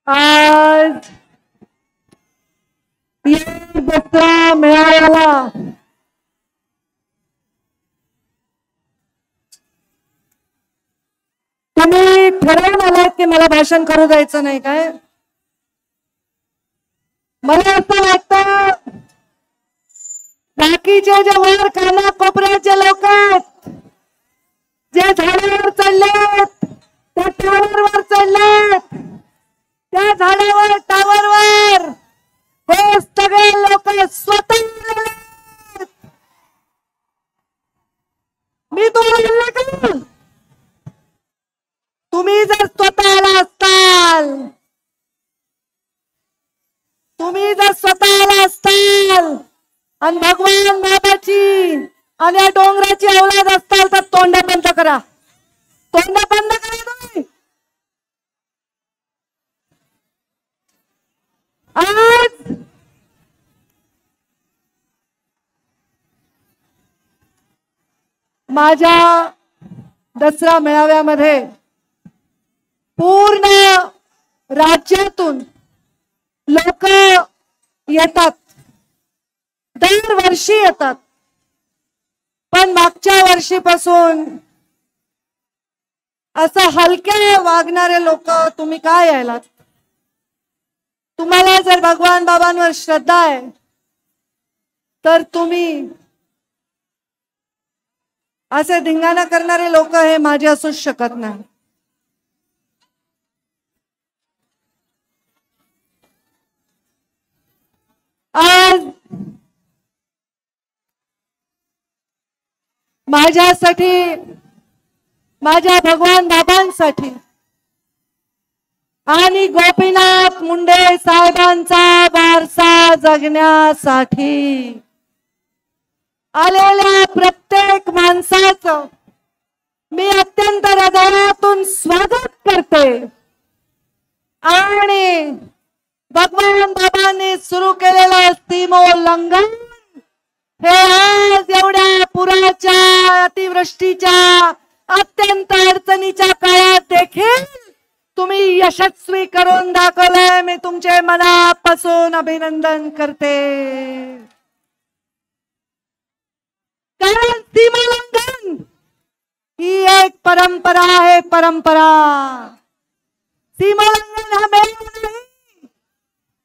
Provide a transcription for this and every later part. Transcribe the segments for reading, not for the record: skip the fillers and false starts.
आज दसरा मेळाव्याला तुम्ही ठरवून आलात की मला भाषण करू द्यायचं नाही काय? मला असं वाटतं बाकीचे जे वर काना कोपऱ्याचे लोक आहेत, जे झाडावर चढलेत, त्या टावरवर चढलेत, त्या झाडावर टावरवर हे सगळे लोक स्वतः मी तुम्हाला का तुम्ही जर स्वतःला असताल, तुम्ही जर स्वतःला असताल आणि भगवान बाबाची आणि या डोंगराची औलाद असताल तर तोंड बंद करा, तोंड बंद करा तुम्ही. आज माझ्या दसरा मेळाव्यामध्ये पूर्ण राज्यातून लोक येतात, दरवर्षी येतात. पण मागच्या वर्षीपासून असं हलके वागणारे लोक तुम्ही काय यायलात? तुम्हाला जर भगवान बाबांवर श्रद्धा आहे तर तुम्ही असे धिंगाणा करणारे लोक हे माझे असूच शकत नाही. आज माझ्यासाठी, माझ्या भगवान बाबांसाठी आणि गोपीनाथ मुंडे साहेबांचा वारसा जगण्यासाठी आलेल्या प्रत्येक माणसाचं मी अत्यंत हृदयातून स्वागत करते. आणि भगवान बाबांनी सुरू केलेलं सीमोल्लंघन हे आज एवढ्या पुराच्या, अतिवृष्टीच्या, अत्यंत अडचणीच्या काळात देखील तुम्ही यशस्वी करून दाखवलंय. मी तुमचे मनापासून अभिनंदन करते. कारण सीमोल्लंघन ही एक परंपरा आहे, परंपरा. सीमोल्लंघन हा मेळावा नाही,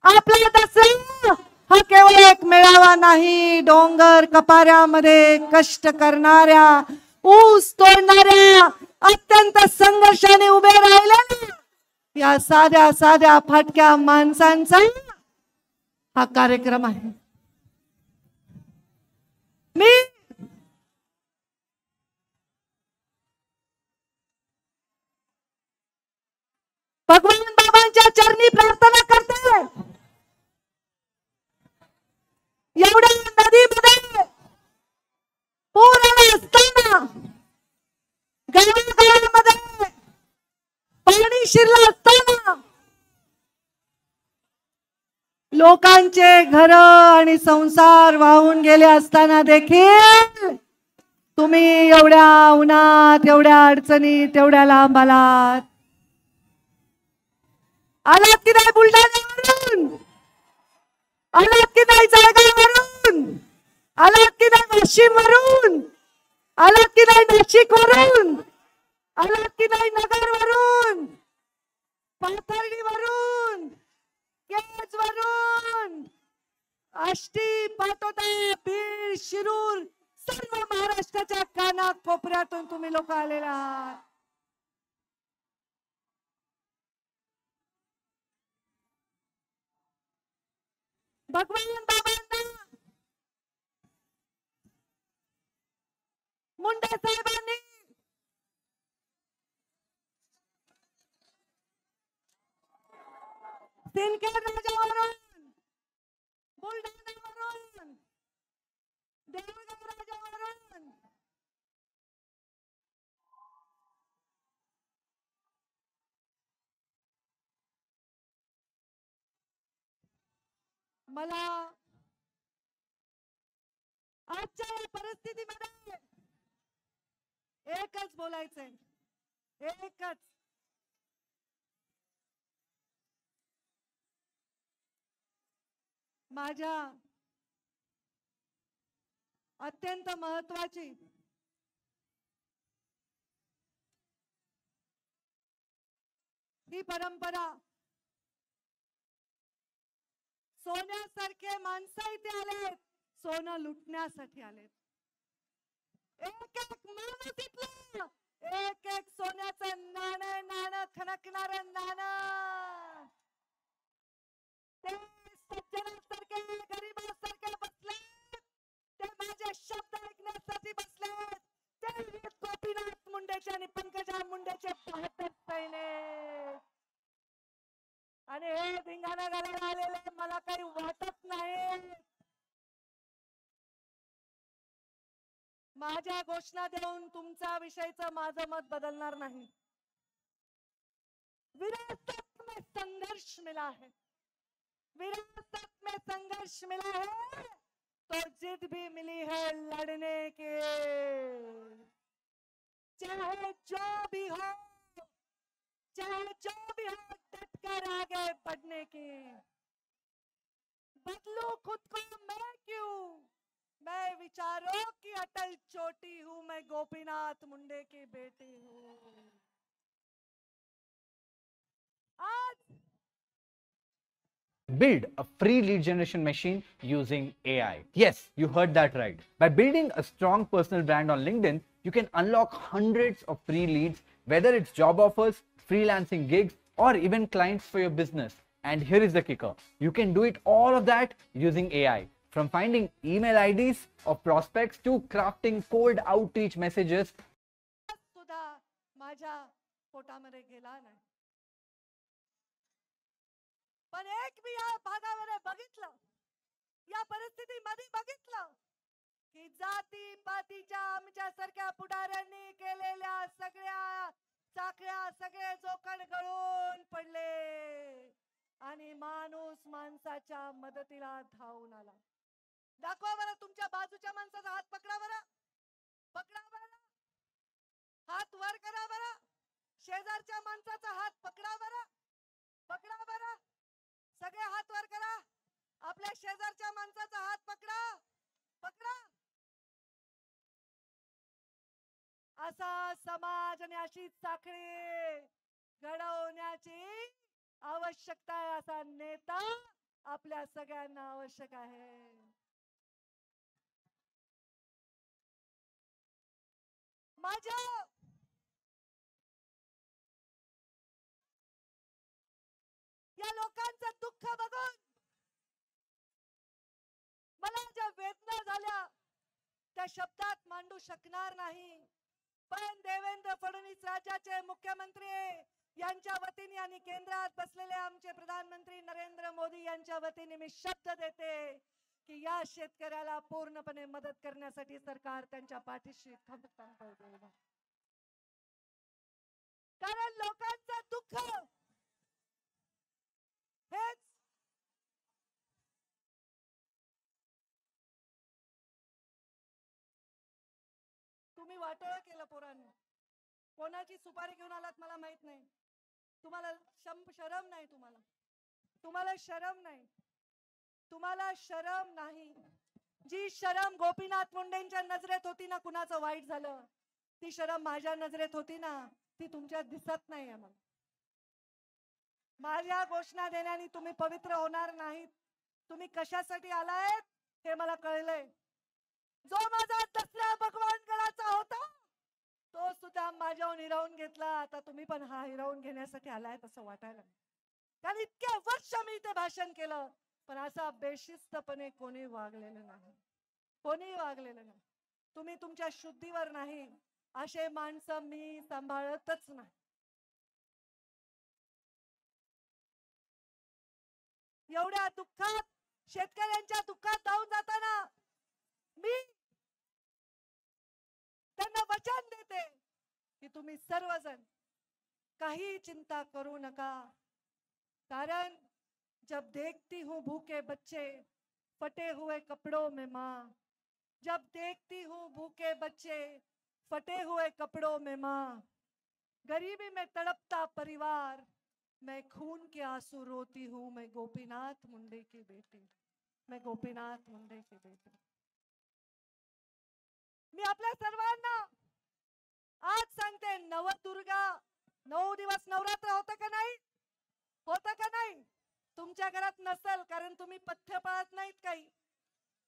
आपला दसरा हा केवळ एक मेळावा नाही. डोंगर कपाऱ्यामध्ये कष्ट करणाऱ्या, ऊस तोडणाऱ्या, अत्यंत संघर्षाने उभे राहिलेल्या या साध्या साध्या फाटक्या माणसांचा हा कार्यक्रम आहे. मी भगवान बाबांच्या चरणी प्रार्थना करते. एवढ्या नदीमध्ये पूर आला असताना, गावागावामध्ये पाणी शिरलं असताना, लोकांचे घर आणि संसार वाहून गेले असताना देखील तुम्ही एवढ्या उन्हात, एवढ्या अडचणीत, एवढ्या लांब आलात. आलात की नाही बुलढाण्यावरून? आलात की नाही जळगाववरून? आलात की नाही वाशिमवरून? आलात की नाही नाशिकवरून? आलात की नाही नगरवरून, पाथर्डीवरून, केजवरून, आष्टी, पाटोदा, बीड, शिरूर, सर्व महाराष्ट्राच्या कानाकोपऱ्यातून तुम्ही लोक आलेला आहात. भगवान बाबांना, मुंडे साहेबांनी सिंदखेड राजावरून, बुलढाण्यावरून, देवगाव राजावरून मला आजच्या या परिस्थितीमध्ये एकच बोलायचंय, एकच. माझ्या अत्यंत महत्वाची ही परंपरा, सोन्यासारखे माणसं इथे आलेत, सोनं लुटण्यासाठी आलेत. एक एक माणूस इथलं, एक एक सोन्याचं नाणं नाणं खणकणारं नाणं, ते सज्जनासारखे गरीबासारखे बसले, ते माझे शब्द ऐकण्यासाठी बसले, ते गोपीनाथ मुंडेचे आणि पंकजा मुंडेचे बहादूर सैनिक. आणि हे धिंगाणा घालायला आलेले मला काही वाटत नाही. माझ्या घोषणा देऊन तुमच्या विषयीचं माझं मत बदलणार नाही. विरासत में संघर्ष मिला है, विरासत में संघर्ष मिला है, तो जिद भी मिली है लड़ने के. चाहे जो भी हो, चाहे जो भी हो, डटकर आगे बढ़ने की. बदलू खुद को मैं क्यों, मैं विचारों की अटल चोटी हूं, मैं गोपीनाथ मुंडे की बेटी हूं. आज build a free lead generation machine using AI. Yes, you heard that right. By building a strong personal brand on LinkedIn, you can unlock hundreds of free leads, whether it's job offers, freelancing gigs, or even clients for your business. And here is the kicker. You can do it all of that using AI. From finding email IDs of prospects to crafting cold outreach messages. सुद्धा माझ्या पोटामध्ये गेला नाही. पण एक मी या भागामध्ये बघितलं, या परिस्थितीमध्ये बघितलं की जाती पातीच्या आमच्यासारख्या पुढाऱ्यांनी केलेल्या सगळ्या चाकऱ्या, सगळे जोखड गळून पडले आणि माणूस माणसाच्या मदतीला धावून आला. दाखवा बरं तुमच्या बाजूच्या माणसाचा हात, पकडा बरं, पकडा बरं, हात वर करा बरं, शेजारच्या माणसाचा हात पकडा बरं, पकडा बरं, सगळे हात वर करा, आपल्या शेजारच्या माणसाचा हात पकडा, पकडा. असा समाज आणि अशी साखळी घडवण्याची आवश्यकता आहे. असा नेता आपल्या सगळ्यांना आवश्यक आहे. माझ्या या लोकांचं दुःख बघून मला ज्या वेदना झाल्या त्या शब्दात मांडू शकणार नाही. पण देवेंद्र फडणवीस राज्याचे मुख्यमंत्री यांच्या वतीने आणि केंद्रात बसलेले आमचे प्रधानमंत्री नरेंद्र मोदी यांच्या वतीने मी शब्द देते की या शेतकऱ्याला पूर्णपणे मदत करण्यासाठी सरकार त्यांच्या पाठीशी ठामपणे उभे आहे. कारण लोकांचं दुःख हेच तुम्ही वाटोळं केलं पोरांनी. कोणाची सुपारी घेऊन आलात मला माहित नाही. तुम्हाला शरम नाही, तुम्हाला शरम नाही, तुम्हाला शरम नाही. जी शरम गोपीनाथ मुंडेंच्या नजरेत होती ना, कुणाचं वाईट झालं, ती शरम माझ्या नजरेत होती ना, ती तुमच्यात दिसत नाही आहे. माझ्या घोषणा देण्याने तुम्ही पवित्र होणार नाहीत. तुम्ही कशासाठी आलायत हे मला कळलंय. जो माझा दसरा भगवान गडाचा होता तो सुद्धा माझ्याहून हिरावून घेतला. आता तुम्ही पण हा हिरावून घेण्यासाठी आलायत असं वाटायला. कारण इतके वर्ष मी इथे भाषण केलं पण असा बेशिस्तपणे कोणी वागलेलं नाही, कोणी वागलेलं नाही. तुम्ही तुमच्या शुद्धीवर नाही असे माणसं मी सांभाळतच नाही. एवढ्या दुःखात, शेतकऱ्यांच्या दुःखात जाऊन जाताना मी त्यांना वचन देते की तुम्ही सर्वजण काही चिंता करू नका. कारण जब देखती हूँ भूखे बच्चे फटे हुए कपड़ों में माँ, जब देखती हूँ भूखे बच्चे फटे हुए कपड़ों में माँ, गरीबी में तड़पता परिवार, मैं खून के आंसू रोती हूँ, मैं गोपीनाथ मुंडे की बेटी. मैं गोपीनाथ मुंडे की बेटी. मी आपल्या सर्वांना आज सांगते, नवदुर्गा 9 दिवस नवरात्र होतं का नाही? होतं का नाही? तुमच्या घरात नसेल कारण तुम्ही पथ्य पाळत नाहीत काही.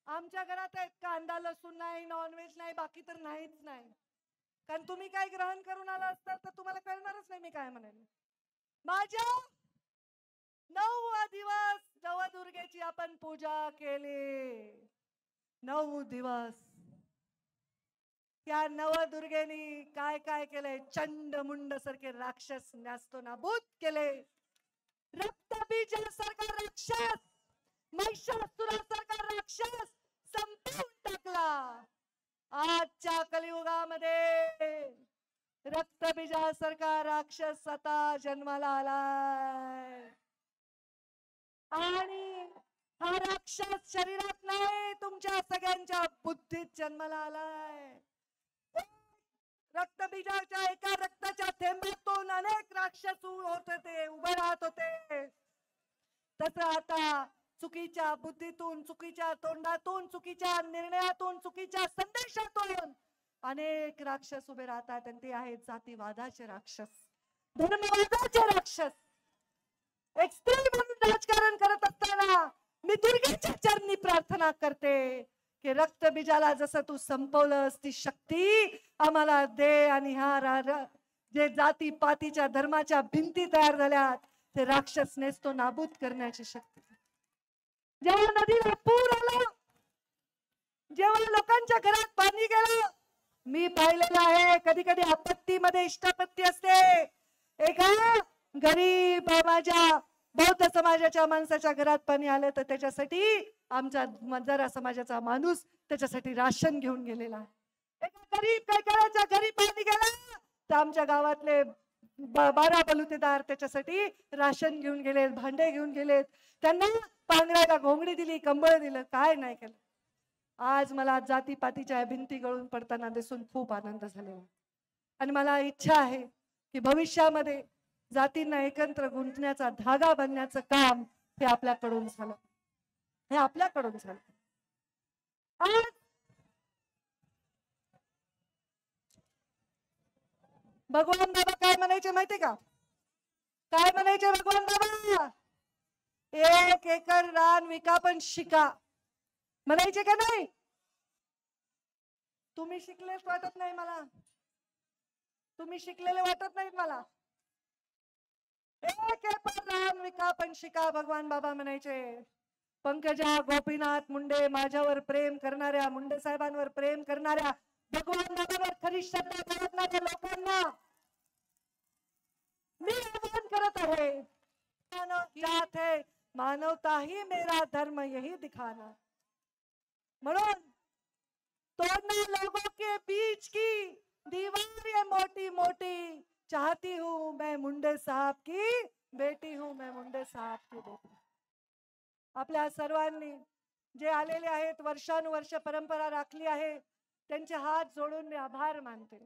आमच्या घरात आहेत, कांदा लसूण नाही, नॉनव्हेज नाही, बाकी तर नाहीच नाही. कारण तुम्ही काय ग्रहण करून आला असता तर तुम्हाला कळणारच नाही मी काय म्हणाले. माझ्या 9 दिवस नवदुर्गेची आपण पूजा केली. 9 दिवस त्या नवदुर्गेनी काय काय केलंय? चंडमुंड सारखे राक्षस न्यास्तो नाबूद केले. रक्तबीजासारखा राक्षस, महिषासुरासारखा राक्षस संपवून टाकला. आजच्या कलियुगामध्ये रक्तबीजासारखा राक्षस आता जन्माला आलाय. आणि हा राक्षस शरीरात नाही, तुमच्या सगळ्यांच्या बुद्धीत जन्माला आलाय. रक्तबीजाच्या एका रक्ताच्या थेंबातून अनेक राक्षस होत होते, उभे राहत होते. तसं आता चुकीच्या बुद्धीतून, चुकीच्या तोंडातून, चुकीच्या निर्णयातून, चुकीच्या संदेशातून अनेक राक्षस उभे राहतात. आणि ते आहेत जातीवादाचे राक्षस, धर्मवादाचे राक्षस. एक स्त्री म्हणून राजकारण करत असताना मी दुर्गेच्या चरणी प्रार्थना करते की रक्तबीजाला जसं तू संपवलंस ती शक्ती आम्हाला दे. आणि ह्या जे जाती पातीच्या धर्माच्या भिंती तयार झाल्यात ते राक्षस नेस्तो नाबूद करण्याची शक्ती. जेव्हा नदीला पूर आला, जेव्हा लोकांच्या घरात पाणी गेलं, मी पाहिलेलं आहे कधी कधी आपत्तीमध्ये इष्टापत्ती असते. एका गरीब माझ्या बौद्ध समाजाच्या माणसाच्या घरात पाणी आलं तर त्याच्यासाठी आमच्या मजारा समाजाचा माणूस त्याच्यासाठी राशन घेऊन गेलेला. एका गरीब काय करायच्या घरी पाणी गेलं तर आमच्या गावातले 12 बलुतेदार त्याच्यासाठी राशन घेऊन गेलेत, भांडे घेऊन गेलेत, त्यांना पांघरायला घोंगडी दिली, कंबळ दिलं, काय नाही केलं. आज मला जातीपातीच्या भिंती गळून पडताना दिसून खूप आनंद झालेला. आणि मला इच्छा आहे की भविष्यामध्ये जातींना एकत्र गुंतण्याचा धागा बनण्याचं काम हे आपल्याकडून झालं, हे आपल्याकडून झालं. आज भगवान बाबा काय म्हणायचे माहिती का? काय म्हणायचे भगवान बाबा? 1 एकर रान विका पण शिका, म्हणायचे का नाही? तुम्ही शिकलेच वाटत नाही मला, तुम्ही शिकलेले वाटत नाहीत मला. 1 एकर रान विका पण शिका, भगवान बाबा म्हणायचे. पंकजा गोपीनाथ मुंडे, माझ्यावर प्रेम करणाऱ्या, मुंडे साहेबांवर प्रेम करणाऱ्या, भगवान बाबावर खरी श्रद्धा बाळगणाऱ्या लोकांना मी आवाहन करत आहे, जात है मानवता ही मेरा धर्म यही दिखाना. म्हणून तोड़ना लोगों के बीच की दीवार ये मोटी मोटी, चाहती हूँ मैं मुंडे साहब की बेटी हूँ, मैं मुंडे साहब की बेटी. आपल्या सर्वांनी जे आलेले आहेत, वर्षानुवर्ष परंपरा राखली आहे, त्यांचे हात जोडून मी आभार मानते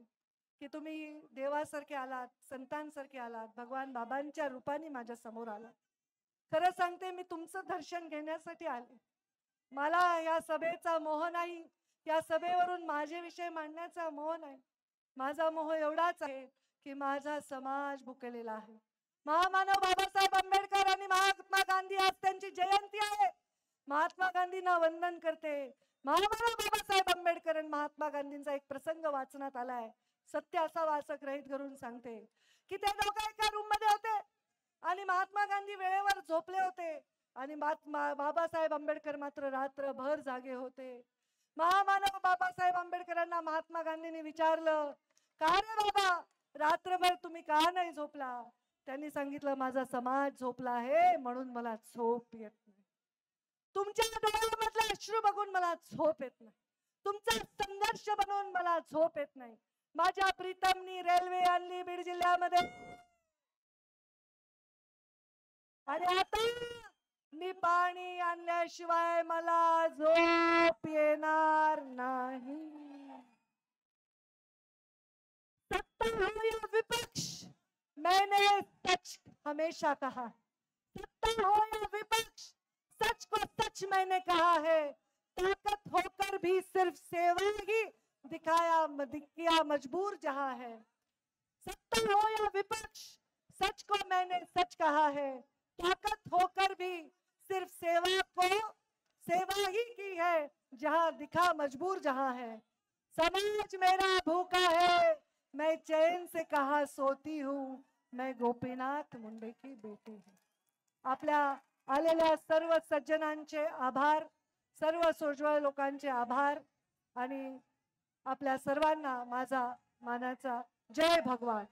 की तुम्ही देवासारखे आलात, संतांसारखे आलात, भगवान बाबांच्या रूपाने माझ्या समोर आलात. खरं सांगते, मी तुमचं दर्शन घेण्यासाठी आले. मला या सभेचा मोह नाही, या सभेवरून माझे विषय मांडण्याचा मोह नाही. माझा मोह एवढाच आहे की माझा समाज भुकेलेला आहे. महामानव बाबासाहेब आंबेडकर आणि महात्मा गांधी, आज त्यांची जयंती आहे. महात्मा गांधींना वंदन करते. महामानव बाबासाहेब आंबेडकर आणि महात्मा गांधींचा एक प्रसंग वाचनात आलाय. सत्य असा वाचक रहित करून सांगते की ते दोघं एका रूम मध्ये होते आणि महात्मा गांधी वेळेवर झोपले होते आणि बाबासाहेब आंबेडकर मात्र रात्रभर जागे होते. महामानव बाबासाहेब आंबेडकरांना महात्मा गांधींनी विचारलं, का रे बाबा, रात्रभर तुम्ही का नाही झोपला? त्यांनी सांगितलं, माझा समाज झोपला आहे म्हणून मला झोप येत नाही. तुमच्या डोळ्यामधले अश्रू बघून मला झोप येत नाही, तुमचा संघर्ष बनवून मला झोप येत नाही. माझ्या प्रीतमनी रेल्वे आणली बीड जिल्ह्यामध्ये आणि आता मी पाणी आणल्याशिवाय मला झोप येणार नाही. सत्ता हो या विपक्ष, मैंने सच हमेशा कहा, सत्ता हो या विपक्ष, सच को सच मैंने कहा है, ताकत होकर भी सिर्फ सेवा ही किया मजबूर जहां है। सत्ता हो या विपक्ष, सच को मैंने सच कहा है, ताकत होकर भी सिर्फ सेवा ही की है जहां दिखा मजबूर जहां है। समाज मेरा भूखा है, मैं चैन से कहा सोती हूँ, मैं गोपीनाथ मुंडे की बेटी हूँ। आपल्या आलेल्या सर्व सज्जनांचे आभार, सर्व सोज्वळ लोकांचे आभार आणि आपल्या सर्वांना माझा मानाचा जय भगवान।